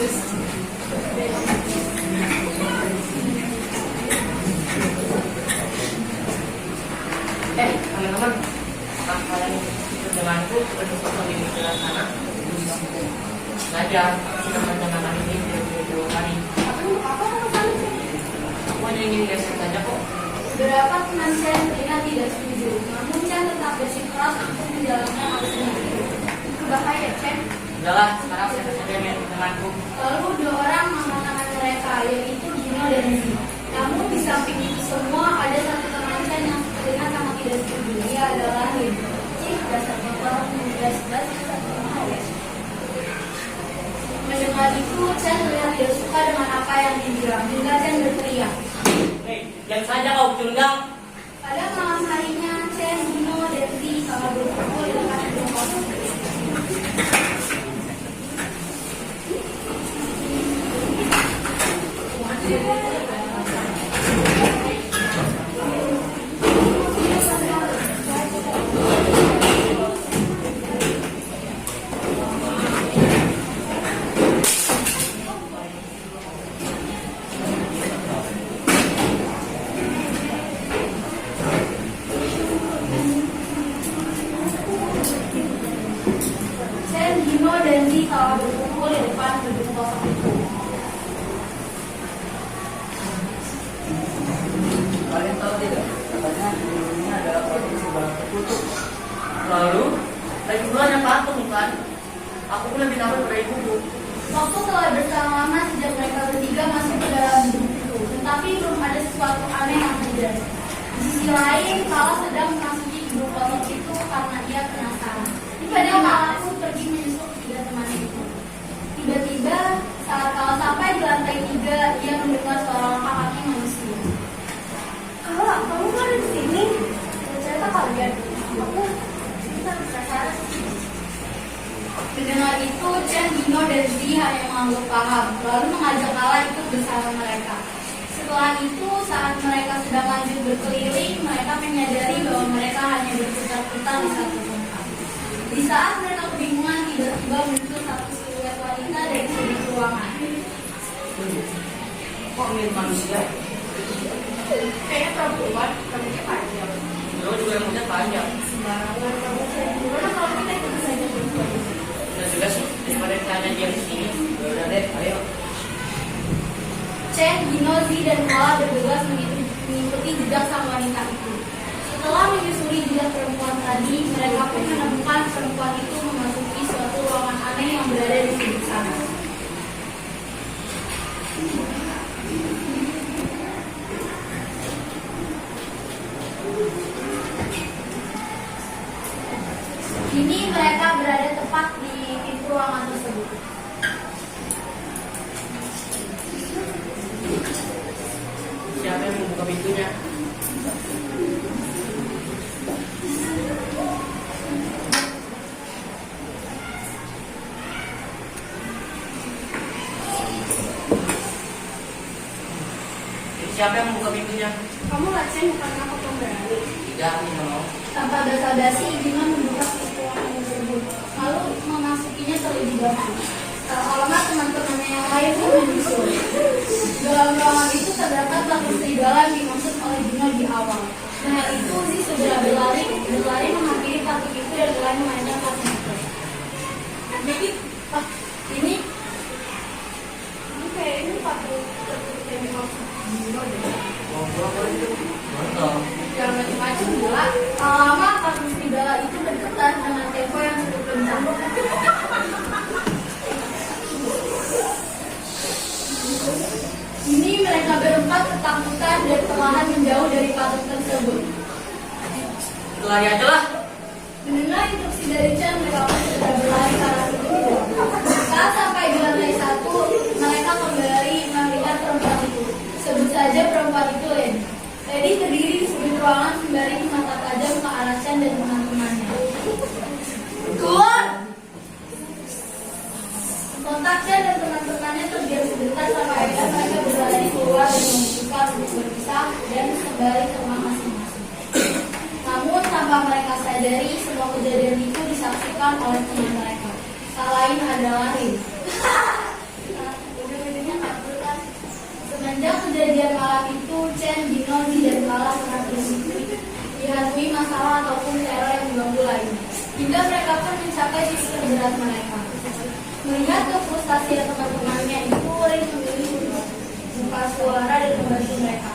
Teman-teman, apakah kalian ikut denganku berdiskusi di sebelah sana? Belajar teman-teman ini dua kali. Apa masalahnya? Aku hanya ingin geser saja kok. Beberapa teman saya tidak setuju, namun Chen tetap bersikeras untuk menjalankan aksinya. Itu bahaya, Chen. Udahlah, sekarang saya saja dengan temanku. Lalu dua orang mengatakan mereka, yaitu Gino dan Zi. Namun di samping itu semua ada satu teman Chen yang terlihat sangat tidak setuju. Dia adalah Rin. Cih, dasar bapak menjelas-jelas satu bahaya. Mendengar itu, Chen terlihat tidak suka dengan apa yang dibilang, hingga Chen berteriak. Hei, diam saja kau, cundang. Pada malam harinya, Chen, Gino, dan Zi sama berkumpul di dekat gedung kosong. Chen, Gino, dan Zi sama berkumpul di depan gedung kosong itu. Kalian tahu tidak? Katanya ini adalah provinsi Barat tertutup. Lalu, lagi pula yang patung kan? Aku pun lebih tahu dari ibuku. Waktu telah berselang lama sejak mereka bertiga masuk ke dalam gedung itu, tetapi belum ada sesuatu aneh yang terjadi. Di sisi lain, Kala sedang memasuki gedung kosong itu karena ia penasaran. Pada Kala pun pergi menyusul ketiga teman itu. Tiba-tiba, saat Kala sampai di lantai 3, ia mendengar suara langkah kaki manusia. Kala, kamu ada di sini? Ternyata kalian. Aku penasaran. Mendengar itu, Chen, Gino, dan Zi hanya mengangguk paham, lalu mengajak Kala ikut bersama mereka. Setelah itu, saat mereka sedang lanjut berkeliling, mereka menyadari bahwa mereka hanya berputar-putar di satu tempat. Di saat mereka kebingungan, tiba-tiba muncul satu siluet wanita dari sudut ruangan. Kok mirip manusia? Kayaknya perempuan, rambutnya panjang. Lo juga rambutnya panjang. Sembarangan kamu, gimana kalau kita ikut saja perempuan? Udah juga sih, daripada tanya dia di sini. Udah deh, ayo. Chen, Gino, Zi, dan Kala bergegas mengikuti jejak sang wanita itu. Setelah menyusuri jejak perempuan tadi, mereka pun menemukan perempuan itu memasuki suatu ruangan aneh yang berada di sudut sana. Kini mereka berada tepat di pintu ruangan tersebut. Siapa yang membuka pintunya? Siapa yang membuka pintunya? Kamu Chen, bukan aku pemberani. Tidak, aku tidak mau. Tanpa basa-basi, Gino membuka pintu ruangan tersebut, lalu memasukinya terlebih dahulu. Tak lama teman-temannya yang lain pun menyusul. Dalam ruangan itu terdapat satu serigala yang dimaksud oleh Gino di awal. Nah itu Zi segera berlari menghampiri patung itu dan mulai memainkan patung itu. Jadi, ini kayak ini patung tertutup yang dimaksud Gino deh. Mantap. Jangan macam-macam pula. Tak lama patung serigala itu bergetar dengan tempo yang cukup kencang. Ini mereka berempat ketakutan dan perlahan menjauh dari patung tersebut. Lari aja lah. Mendengar instruksi dari Chen, mereka pun segera berlari ke arah itu. Saat sampai di lantai 1, mereka kembali melihat perempuan itu. Sebut saja perempuan itu Len. Lady berdiri di sudut ruangan sembari mata tajam ke arah Chen dan teman-temannya. Keluar! Kontak Chen dan teman-temannya terdiam sebentar sampai akhirnya mereka berlari keluar dan memutuskan untuk berpisah dan kembali ke rumah masing-masing. Namun tanpa mereka sadari, semua kejadian itu disaksikan oleh teman mereka. Tak lain adalah Rin. ataupun teror yang mengganggu lainnya, hingga mereka pun mencapai titik terberat mereka. Melihat kefrustasian teman-temannya itu, Rin memilih untuk buka suara dan membantu mereka.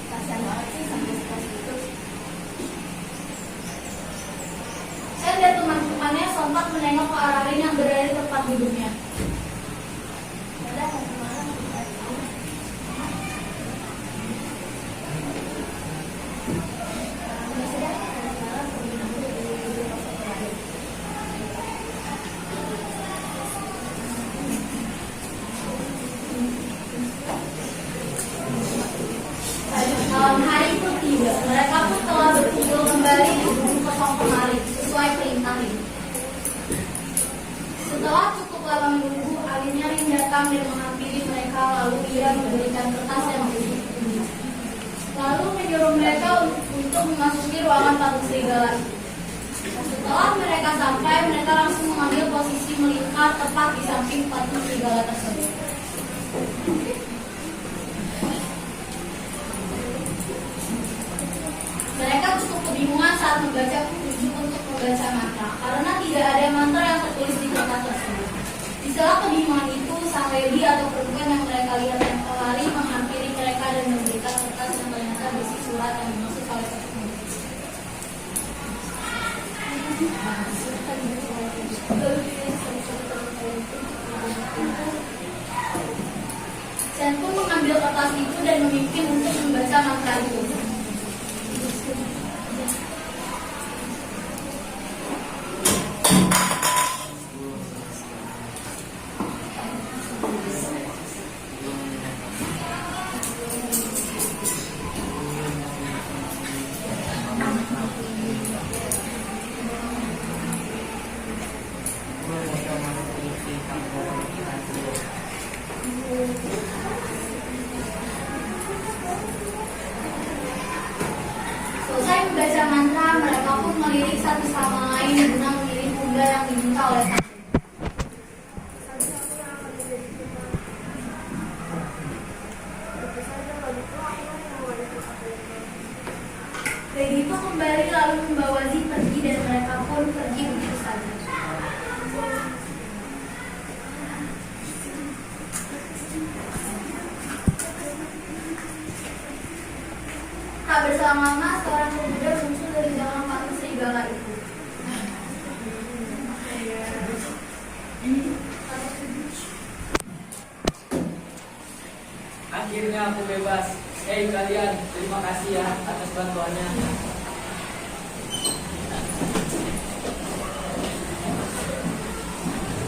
Kasian banget sih sampai seperti itu. Chen dan teman-temannya sontak menengok ke arah Rin yang berada di tempat duduknya. Malam hari pun tiba, mereka pun telah berkumpul kembali di gedung kosong kemarin sesuai perintah Rin. Setelah cukup lama menunggu, akhirnya Rin datang dan menghampiri mereka, lalu ia memberikan kertas yang berisi tulis. Lalu menyuruh mereka untuk memasuki ruangan patung serigala itu. Setelah mereka sampai, mereka langsung mengambil posisi melingkar tepat di samping patung serigala tersebut. Mereka cukup kebingungan saat membaca petunjuk untuk membaca mantra, karena tidak ada mantra yang tertulis di kertas tersebut. Di sela kebingungan itu, sang lady atau perempuan yang mereka lihat yang lari menghampiri mereka dan memberikan kertas yang ternyata berisi surat yang dimaksud oleh petunjuk. Chen pun mengambil kertas itu dan memimpin untuk membaca mantra itu. Selesai membaca mantra, mereka pun melirik satu sama lain guna memilih bunda yang diminta oleh Sang. Lady itu kembali lalu membawa Zi pergi dan mereka pun pergi begitu saja. Tak berselang lama, seorang pemuda muncul dari dalam patung serigala itu. Akhirnya aku bebas. Hei kalian, terima kasih ya atas bantuannya.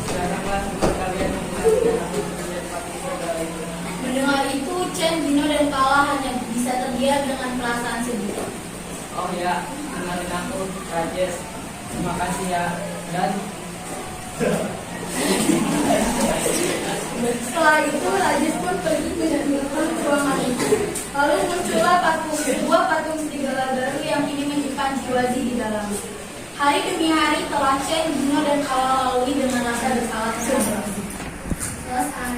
Sekaranglah kalian menjelaskan aku menjadi patung serigala itu. Mendengar itu, Chen, Dino, dan Kala hanya bisa terdiam dengan perasaan sedih. Oh ya, kenalin aku, Rajes. Terima kasih ya. Dan Setelah itu, Rajes pun pergi meninggalkan ruangan itu. Lalu muncullah sebuah patung serigala baru yang kini menyimpan jiwa Zi di dalam. Hari demi hari telah Chen, Dino, dan Kala lalui dengan rasa bersalah tersebut. Selesai.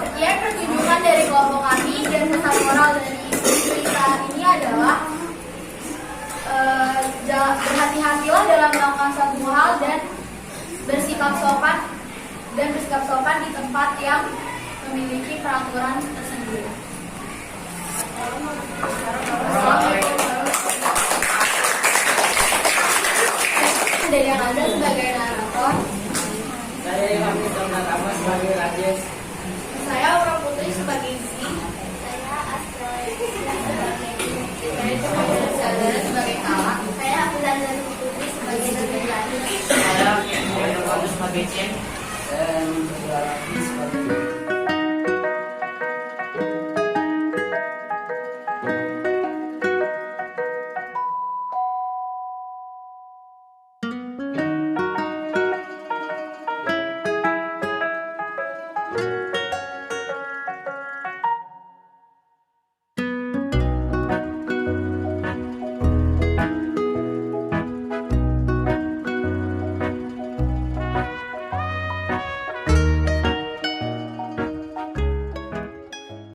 Sekian pertunjukan dari kelompok kami dan pesan moral dari cerita ini adalah berhati-hatilah dalam melakukan suatu hal dan bersikap sopan di tempat yang memiliki peraturan tersendiri. Dari yang ada sebagai narator, saya yang Pratama sebagai Rajes. saya Aura Putri sebagai Zi, saya Astro sebagai Kala, saya Abdullah Putri sebagai Nurjani. Saya Muhammad sebagai Chen. Dan